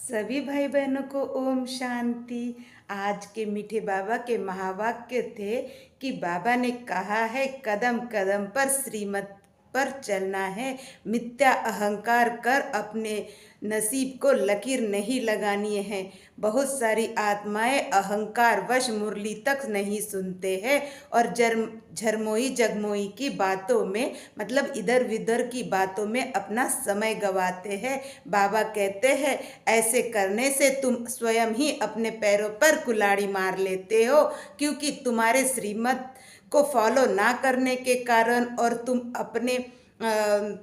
सभी भाई बहनों को ओम शांति। आज के मीठे बाबा के महावाक्य थे कि बाबा ने कहा है कदम कदम पर श्रीमत पर चलना है। मिथ्या अहंकार कर अपने नसीब को लकीर नहीं लगानी है। बहुत सारी आत्माएं अहंकार वश मुरली तक नहीं सुनते हैं और झरमोई जगमोई की बातों में मतलब इधर विधर की बातों में अपना समय गवाते हैं। बाबा कहते हैं ऐसे करने से तुम स्वयं ही अपने पैरों पर कुल्हाड़ी मार लेते हो, क्योंकि तुम्हारे श्रीमत को फॉलो ना करने के कारण और तुम अपने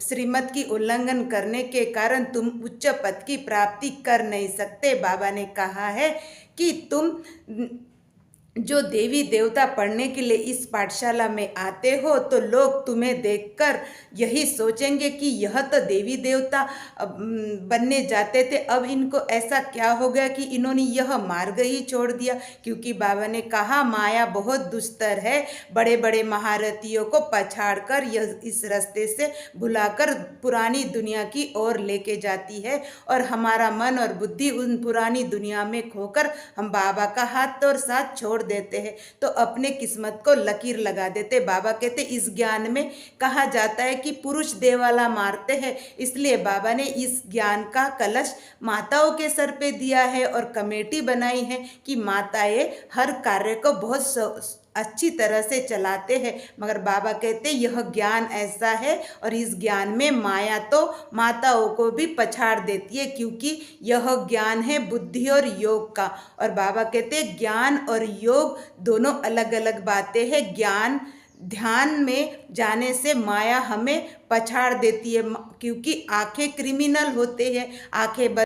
श्रीमत की उल्लंघन करने के कारण तुम उच्च पद की प्राप्ति कर नहीं सकते। बाबा ने कहा है कि तुम जो देवी देवता पढ़ने के लिए इस पाठशाला में आते हो तो लोग तुम्हें देखकर यही सोचेंगे कि यह तो देवी देवता बनने जाते थे, अब इनको ऐसा क्या हो गया कि इन्होंने यह मार्ग ही छोड़ दिया। क्योंकि बाबा ने कहा माया बहुत दुस्तर है, बड़े बड़े महारथियों को पछाड़कर यह इस रास्ते से भुलाकर पुरानी दुनिया की ओर लेके जाती है और हमारा मन और बुद्धि उन पुरानी दुनिया में खोकर हम बाबा का हाथ और साथ छोड़ देते हैं, तो अपने किस्मत को लकीर लगा देते। बाबा कहते इस ज्ञान में कहा जाता है कि पुरुष देवाला मारते हैं, इसलिए बाबा ने इस ज्ञान का कलश माताओं के सर पे दिया है और कमेटी बनाई है कि माताएं हर कार्य को बहुत अच्छी तरह से चलाते हैं। मगर बाबा कहते यह ज्ञान ऐसा है और इस ज्ञान में माया तो माताओं को भी पछाड़ देती है, क्योंकि यह ज्ञान है बुद्धि और योग का। और बाबा कहते ज्ञान और योग दोनों अलग अलग बातें हैं। ज्ञान ध्यान में जाने से माया हमें पछाड़ देती है, क्योंकि आंखें क्रिमिनल होते हैं।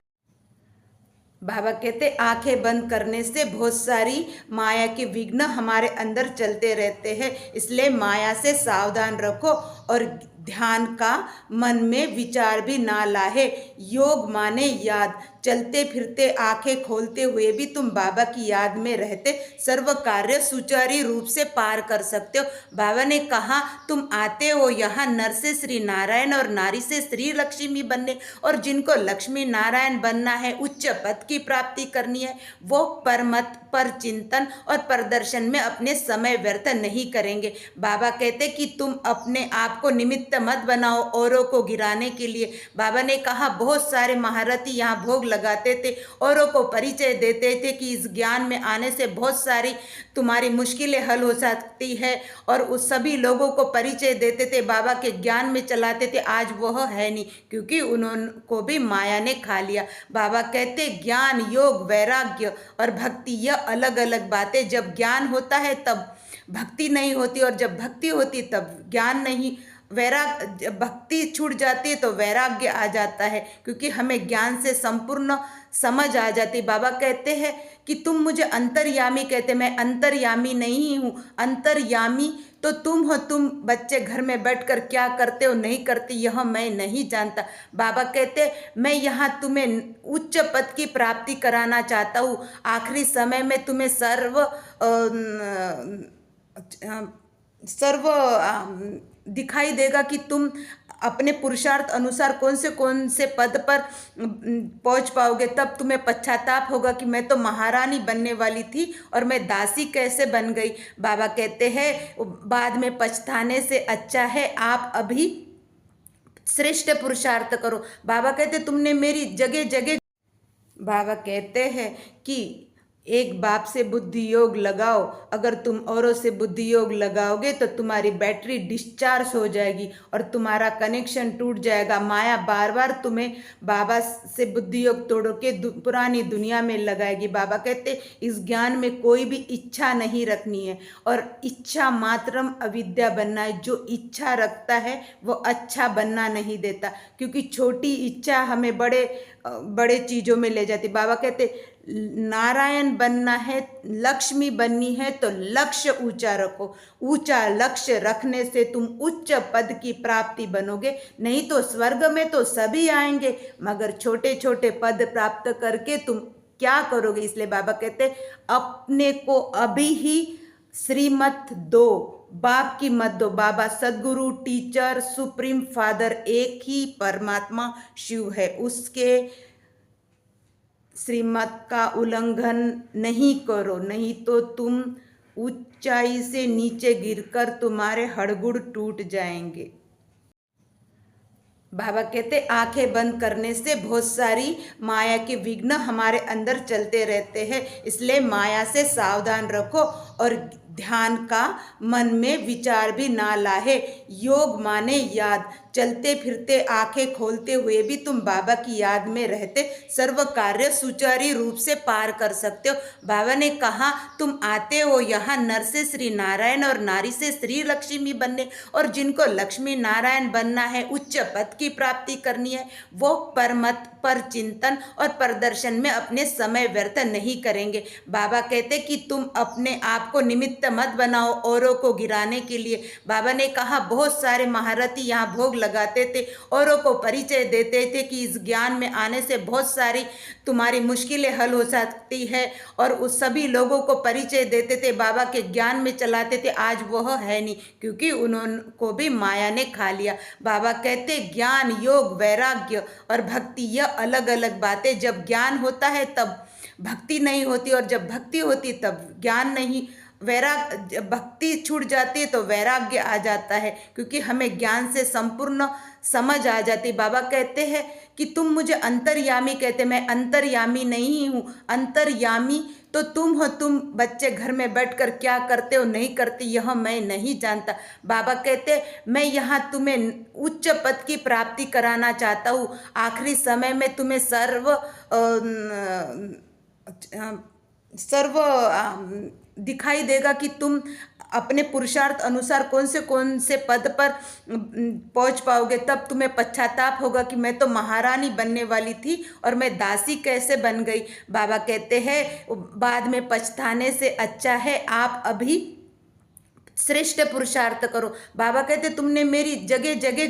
बाबा कहते आंखें बंद करने से बहुत सारी माया के विघ्न हमारे अंदर चलते रहते हैं, इसलिए माया से सावधान रखो और ध्यान का मन में विचार भी ना लाए। योग माने याद, चलते फिरते आंखें खोलते हुए भी तुम बाबा की याद में रहते सर्व कार्य सुचारू रूप से पार कर सकते हो। बाबा ने कहा तुम आते हो यहाँ नर से श्री नारायण और नारी से श्री लक्ष्मी बनने, और जिनको लक्ष्मी नारायण बनना है, उच्च पद की प्राप्ति करनी है, वो परमत पर चिंतन और प्रदर्शन में अपने समय व्यर्थ नहीं करेंगे। बाबा कहते कि तुम अपने आप को निमित्त मत बनाओ औरों को गिराने के लिए। बाबा ने कहा बहुत सारे महारथी यहाँ भोग लगाते थे, औरों को परिचय देते थे कि इस ज्ञान में आने से बहुत सारी तुम्हारी मुश्किलें हल हो सकती है, और उस सभी लोगों को परिचय देते थे, बाबा के ज्ञान में चलाते थे। आज वह है नहीं, क्योंकि उनको भी माया ने खा लिया। बाबा कहते ज्ञान योग वैराग्य और भक्ति यह अलग अलग बातें। जब ज्ञान होता है तब भक्ति नहीं होती, और जब भक्ति होती तब ज्ञान नहीं, जब भक्ति छूट जाती है तो वैराग्य आ जाता है, क्योंकि हमें ज्ञान से संपूर्ण समझ आ जाती। बाबा कहते हैं कि तुम मुझे अंतर्यामी कहते, मैं अंतर्यामी नहीं हूँ। अंतर्यामी तो तुम हो, तुम बच्चे घर में बैठकर क्या करते हो नहीं करते यह मैं नहीं जानता। बाबा कहते मैं यहाँ तुम्हें उच्च पद की प्राप्ति कराना चाहता हूँ। आखिरी समय में तुम्हें सर्व दिखाई देगा कि तुम अपने पुरुषार्थ अनुसार कौन से पद पर पहुंच पाओगे। तब तुम्हें पश्चाताप होगा कि मैं तो महारानी बनने वाली थी और मैं दासी कैसे बन गई। बाबा कहते हैं बाद में पछताने से अच्छा है आप अभी श्रेष्ठ पुरुषार्थ करो। बाबा कहते तुमने मेरी जगह जगह बाबा कहते हैं कि एक बाप से बुद्धि योग लगाओ, अगर तुम औरों से बुद्धि योग लगाओगे तो तुम्हारी बैटरी डिस्चार्ज हो जाएगी और तुम्हारा कनेक्शन टूट जाएगा। माया बार बार तुम्हें बाबा से बुद्धि योग तोड़ के पुरानी दुनिया में लगाएगी। बाबा कहते इस ज्ञान में कोई भी इच्छा नहीं रखनी है, और इच्छा मात्रम अविद्या बनना है। जो इच्छा रखता है वो अच्छा बनना नहीं देता, क्योंकि छोटी इच्छा हमें बड़े बड़े चीज़ों में ले जाती। बाबा कहते नारायण बनना है, लक्ष्मी बननी है तो लक्ष्य ऊंचा रखो। ऊंचा लक्ष्य रखने से तुम उच्च पद की प्राप्ति बनोगे। नहीं तो स्वर्ग में तो सभी आएंगे, मगर छोटे छोटे पद प्राप्त करके तुम क्या करोगे। इसलिए बाबा कहते अपने को अभी ही श्रीमत दो, बाप की मत दो। बाबा सदगुरु टीचर सुप्रीम फादर एक ही परमात्मा शिव है, उसके श्रीमत का उल्लंघन नहीं करो, नहीं तो तुम ऊंचाई से नीचे गिरकर तुम्हारे हड़गुड़ टूट जाएंगे। बाबा कहते आंखें बंद करने से बहुत सारी माया के विघ्न हमारे अंदर चलते रहते हैं, इसलिए माया से सावधान रखो और ध्यान का मन में विचार भी ना लाए। योग माने याद, चलते फिरते आंखें खोलते हुए भी तुम बाबा की याद में रहते सर्व कार्य सुचारू रूप से पार कर सकते हो। बाबा ने कहा तुम आते हो यहाँ नर से श्री नारायण और नारी से श्री लक्ष्मी बनने, और जिनको लक्ष्मी नारायण बनना है, उच्च पद की प्राप्ति करनी है, वो परमत पर चिंतन और प्रदर्शन में अपने समय व्यर्थ नहीं करेंगे। बाबा कहते कि तुम अपने आप को निमित्त मत बनाओ औरों को गिराने के लिए। बाबा ने कहा बहुत सारे महारथी यहाँ भोग लगाते थे, औरों को परिचय देते थे कि इस ज्ञान में आने से बहुत सारी तुम्हारी मुश्किलें हल हो सकती है, और उस सभी लोगों को परिचय देते थे, बाबा के ज्ञान में चलाते थे। आज वह है नहीं, क्योंकि उनको भी माया ने खा लिया। बाबा कहते ज्ञान, योग, वैराग्य और भक्ति यह अलग अलग बातें। जब ज्ञान होता है तब भक्ति नहीं होती, और जब भक्ति होती तब ज्ञान नहीं, जब भक्ति छूट जाती है तो वैराग्य आ जाता है, क्योंकि हमें ज्ञान से संपूर्ण समझ आ जाती। बाबा कहते हैं कि तुम मुझे अंतर्यामी कहते, मैं अंतर्यामी नहीं हूँ। अंतर्यामी तो तुम हो, तुम बच्चे घर में बैठकर क्या करते हो नहीं करते यह मैं नहीं जानता। बाबा कहते मैं यहाँ तुम्हें उच्च पद की प्राप्ति कराना चाहता हूँ। आखिरी समय में तुम्हें सर्व दिखाई देगा कि तुम अपने पुरुषार्थ अनुसार कौन से पद पर पहुंच पाओगे। तब तुम्हें पश्चाताप होगा कि मैं तो महारानी बनने वाली थी और मैं दासी कैसे बन गई। बाबा कहते हैं बाद में पछताने से अच्छा है आप अभी श्रेष्ठ पुरुषार्थ करो। बाबा कहते तुमने मेरी जगह जगह